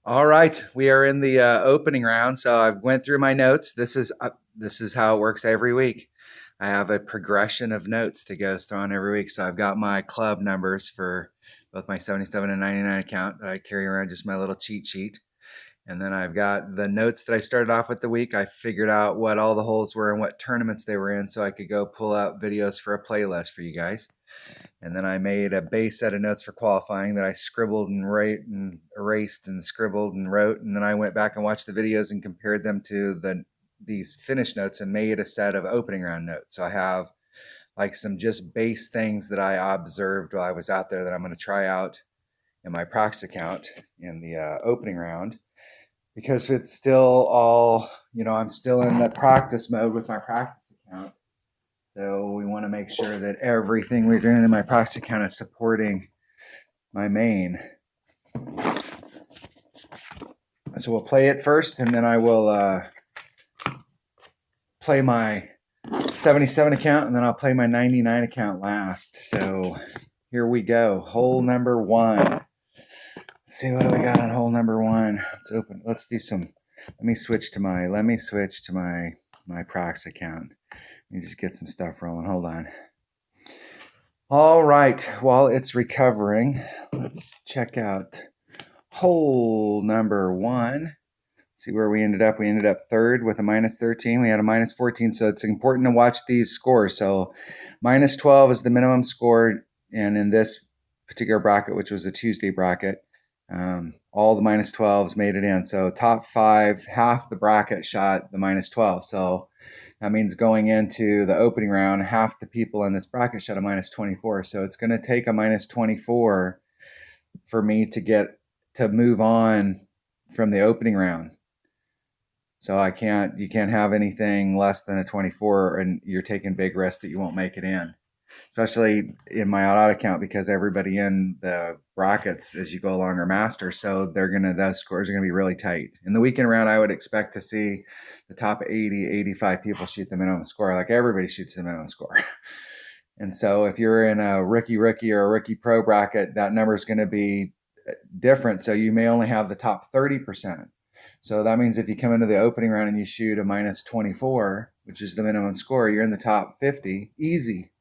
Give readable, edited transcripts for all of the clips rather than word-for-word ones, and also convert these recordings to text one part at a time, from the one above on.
All right, we are in the opening round. So I went through my notes. This is how it works every week. I have a progression of notes that goes through on every week. So I've got my club numbers for both my 77 and 99 account that I carry around, just my little cheat sheet. And then I've got the notes that I started off with the week. I figured out what all the holes were and what tournaments they were in, so I could go pull out videos for a playlist for you guys. And then I made a base set of notes for qualifying that I scribbled and wrote and erased and scribbled and wrote. And then I went back and watched the videos and compared them to these finished notes and made a set of opening round notes. So I have like some just base things that I observed while I was out there that I'm going to try out in my practice account in the opening round, because it's still all, I'm still in the practice mode with my practice account. So we want to make sure that everything we're doing in my practice account is supporting my main. So we'll play it first, and then I will play my 77 account, and then I'll play my 99 account last. So here we go. Hole number one. Let's see, what do we got on hole number one? Let's open. Let's do some. Let me switch to my practice account. Let me just get some stuff rolling. Hold on. All right. While it's recovering, let's check out hole number one. See where we ended up. We ended up third with a minus 13. We had a minus 14. So it's important to watch these scores. So minus 12 is the minimum score. And in this particular bracket, which was a Tuesday bracket, all the minus 12s made it in. So top five, half the bracket shot the minus 12. So that means going into the opening round, half the people in this bracket shot a minus 24. So it's going to take a minus 24 for me to move on from the opening round. So you can't have anything less than a 24, and you're taking big risks that you won't make it in, especially in my auto account, because everybody in the brackets as you go along are masters. So those scores are going to be really tight. In the weekend round, I would expect to see the top 80, 85 people shoot the minimum score. Like everybody shoots the minimum score. And so if you're in a rookie or a rookie pro bracket, that number is going to be different. So you may only have the top 30%. So that means if you come into the opening round and you shoot a minus 24, which is the minimum score, you're in the top 50, easy.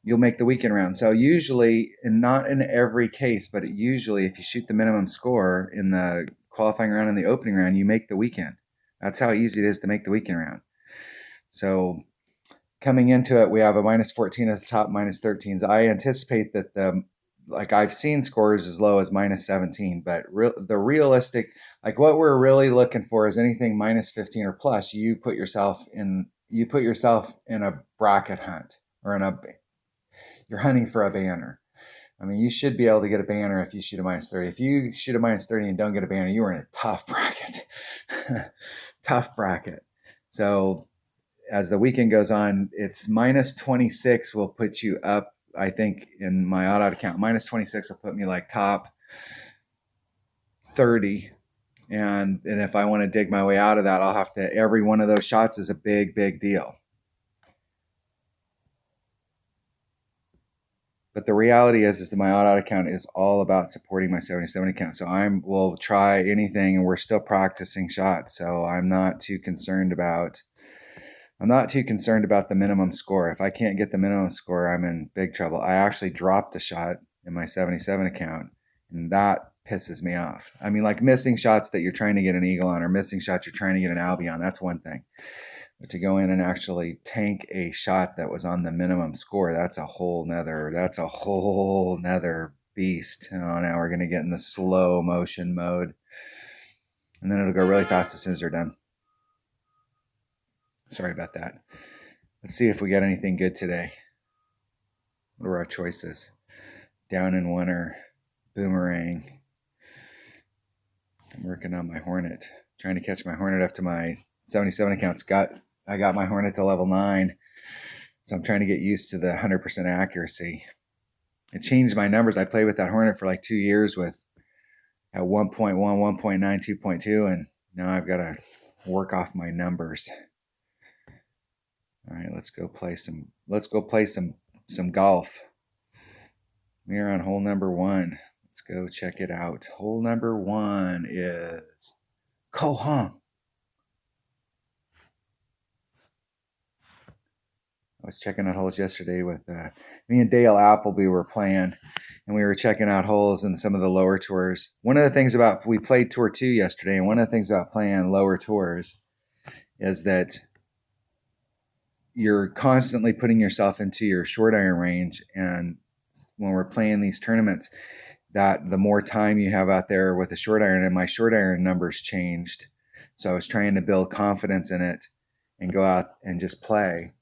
You'll make the weekend round. So usually, and not in every case, but usually if you shoot the minimum score in the qualifying round and the opening round, you make the weekend. That's how easy it is to make the weekend round. So coming into it, we have a minus 14 at the top, minus 13s. I anticipate that I've seen scores as low as minus 17, but the realistic, like what we're really looking for is anything minus 15 or plus. You put yourself in a bracket hunt, or you're hunting for a banner. I mean, you should be able to get a banner if you shoot a minus 30. If you shoot a minus 30 and don't get a banner, you are in a tough bracket. Tough bracket. So as the weekend goes on, it's minus 26 will put you up. I think in my auto account, minus 26 will put me like top 30. And if I want to dig my way out of that, I'll have to, every one of those shots is a big, big deal. But the reality is that my auto account is all about supporting my 77 account. So will try anything, and we're still practicing shots. So I'm not too concerned about the minimum score. If I can't get the minimum score, I'm in big trouble. I actually dropped a shot in my 77 account, and that pisses me off. I mean, like missing shots that you're trying to get an eagle on, or missing shots you're trying to get an Albie on, that's one thing. But to go in and actually tank a shot that was on the minimum score, that's a whole nother beast. Now we're going to get in the slow motion mode, and then it'll go really fast as soon as they're done. Sorry about that. Let's see if we got anything good today. What are our choices? Down in Winter, Boomerang. I'm working on my Hornet, trying to catch my Hornet up to my 77 accounts. I got my Hornet to level 9, so I'm trying to get used to the 100% accuracy. It changed my numbers. I played with that Hornet for like 2 years at 1.1, 1.9, 2.2, and now I've got to work off my numbers. All right, let's go play some golf. We are on hole number one. Let's go check it out. Hole number 1 is Ko Hong. I was checking out holes yesterday with me and Dale Appleby were playing, and we were checking out holes in some of the lower tours. One of the things about, we played Tour 2 yesterday, and one of the things about playing lower tours is that you're constantly putting yourself into your short iron range. And when we're playing these tournaments, that the more time you have out there with a short iron, and my short iron numbers changed. So I was trying to build confidence in it and go out and just play.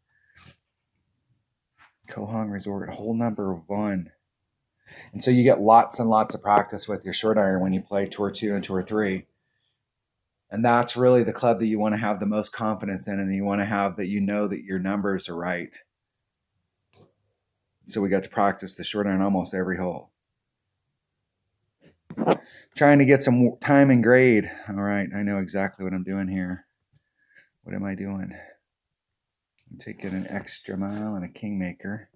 Ko Hong Resort, hole number 1. And so you get lots and lots of practice with your short iron when you play Tour 2 and Tour 3. And that's really the club that you want to have the most confidence in, and you want to have that you know that your numbers are right. So we got to practice the short iron almost every hole. Trying to get some time and grade. All right, I know exactly what I'm doing here. What am I doing? I'm taking an extra mile and a kingmaker.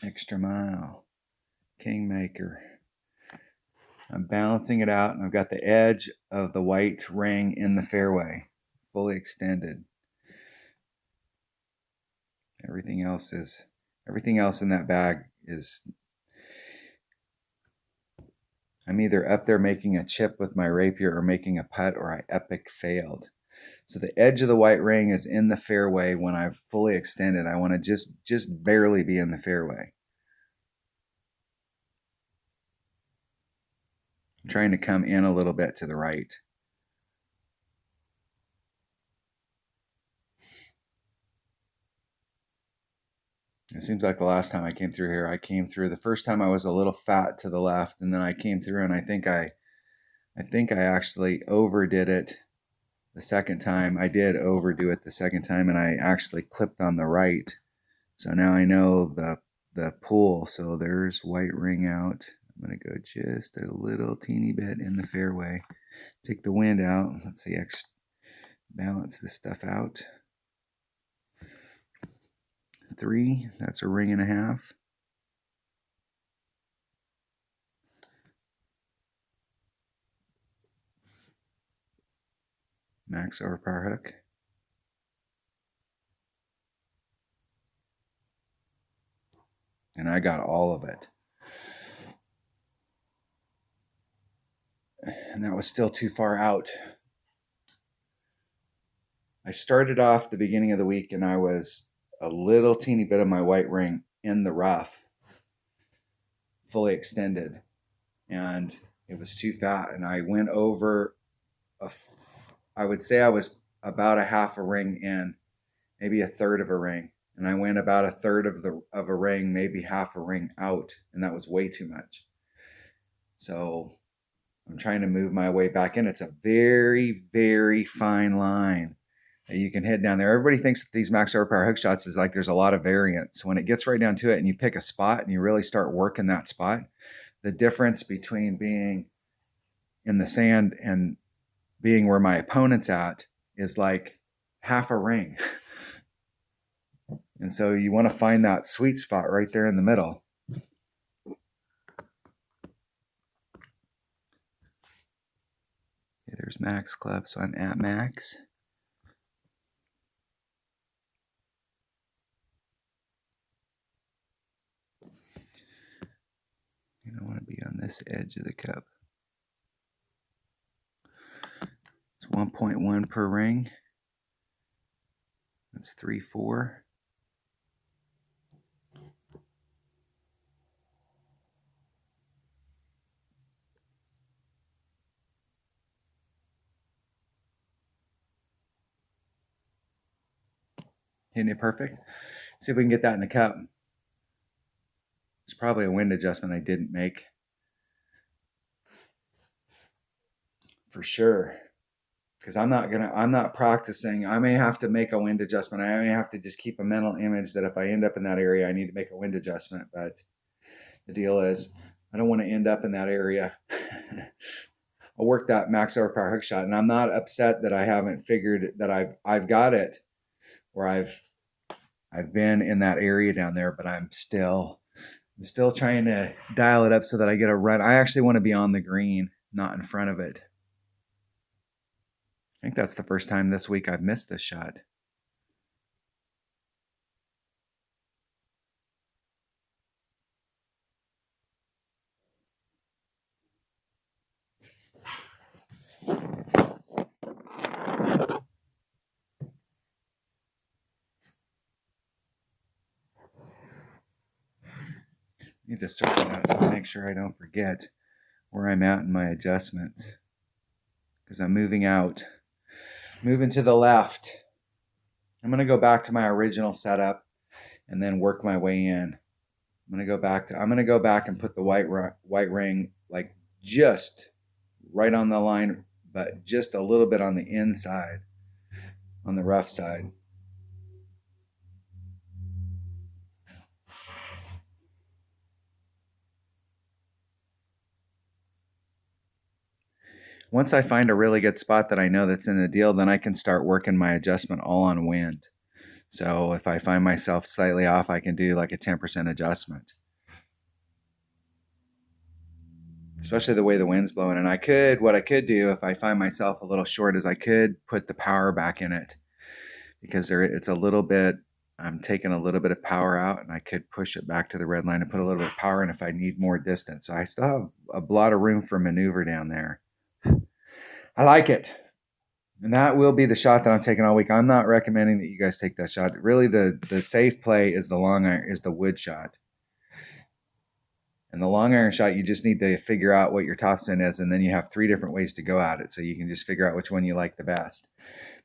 Extra mile, kingmaker. I'm balancing it out, and I've got the edge of the white ring in the fairway, fully extended. Everything else in that bag is, I'm either up there making a chip with my rapier or making a putt, or I epic failed. So the edge of the white ring is in the fairway when I've fully extended. I want to just barely be in the fairway. I'm trying to come in a little bit to the right. It seems like the last time I came through here, the first time I was a little fat to the left, and then I came through, and I think I actually overdid it the second time. I did overdo it the second time, and I actually clipped on the right. So now I know the pull. So there's white ring out. I'm going to go just a little teeny bit in the fairway. Take the wind out. Let's see, balance this stuff out. 3, that's a ring and a half. Max over power hook. And I got all of it. And that was still too far out. I started off the beginning of the week, and I was a little teeny bit of my white ring in the rough, fully extended, and it was too fat. And I went over, I would say I was about a half a ring in, maybe a third of a ring. And I went about a third of a ring, maybe half a ring out, and that was way too much. So I'm trying to move my way back in. It's a very, very fine line that you can hit down there. Everybody thinks that these max overpower hook shots is like there's a lot of variance. When it gets right down to it and you pick a spot and you really start working that spot, the difference between being in the sand and being where my opponent's at is like half a ring. And so you want to find that sweet spot right there in the middle. Okay, there's max club, so I'm at max. You don't want to be on this edge of the cup. It's 1.1 per ring. That's 3-4. Hitting it perfect. See if we can get that in the cup. It's probably a wind adjustment I didn't make. For sure. Because I'm not practicing. I may have to make a wind adjustment. I may have to just keep a mental image that if I end up in that area, I need to make a wind adjustment. But the deal is, I don't want to end up in that area. I'll work that max overpower hook shot, and I'm not upset that I haven't figured that I've got it, where I've been in that area down there, but I'm still I'm still trying to dial it up so that I get a run. I actually want to be on the green, not in front of it. I think that's the first time this week I've missed this shot. Need to circle that so I make sure I don't forget where I'm at in my adjustments. Because I'm moving out. Moving to the left. I'm going to go back to my original setup and then work my way in. I'm going to go back and put the white ring like just right on the line, but just a little bit on the inside, on the rough side. Once I find a really good spot that I know that's in the deal, then I can start working my adjustment all on wind. So if I find myself slightly off, I can do like a 10% adjustment. Especially the way the wind's blowing. And what I could do if I find myself a little short is I could put the power back in it, because it's a little bit, I'm taking a little bit of power out, and I could push it back to the red line and put a little bit of power in if I need more distance. So I still have a lot of room for maneuver down there. I like it. And that will be the shot that I'm taking all week. I'm not recommending that you guys take that shot. Really, the safe play is the long iron, is the wood shot. And the long iron shot, you just need to figure out what your topspin is, and then you have 3 different ways to go at it. So you can just figure out which one you like the best.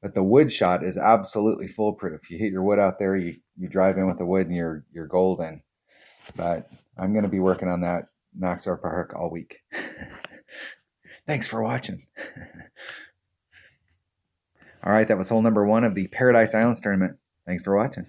But the wood shot is absolutely foolproof. You hit your wood out there, you drive in with the wood, and you're golden. But I'm going to be working on that Maxar Park all week. Thanks for watching. All right, that was hole number 1 of the Paradise Islands tournament. Thanks for watching.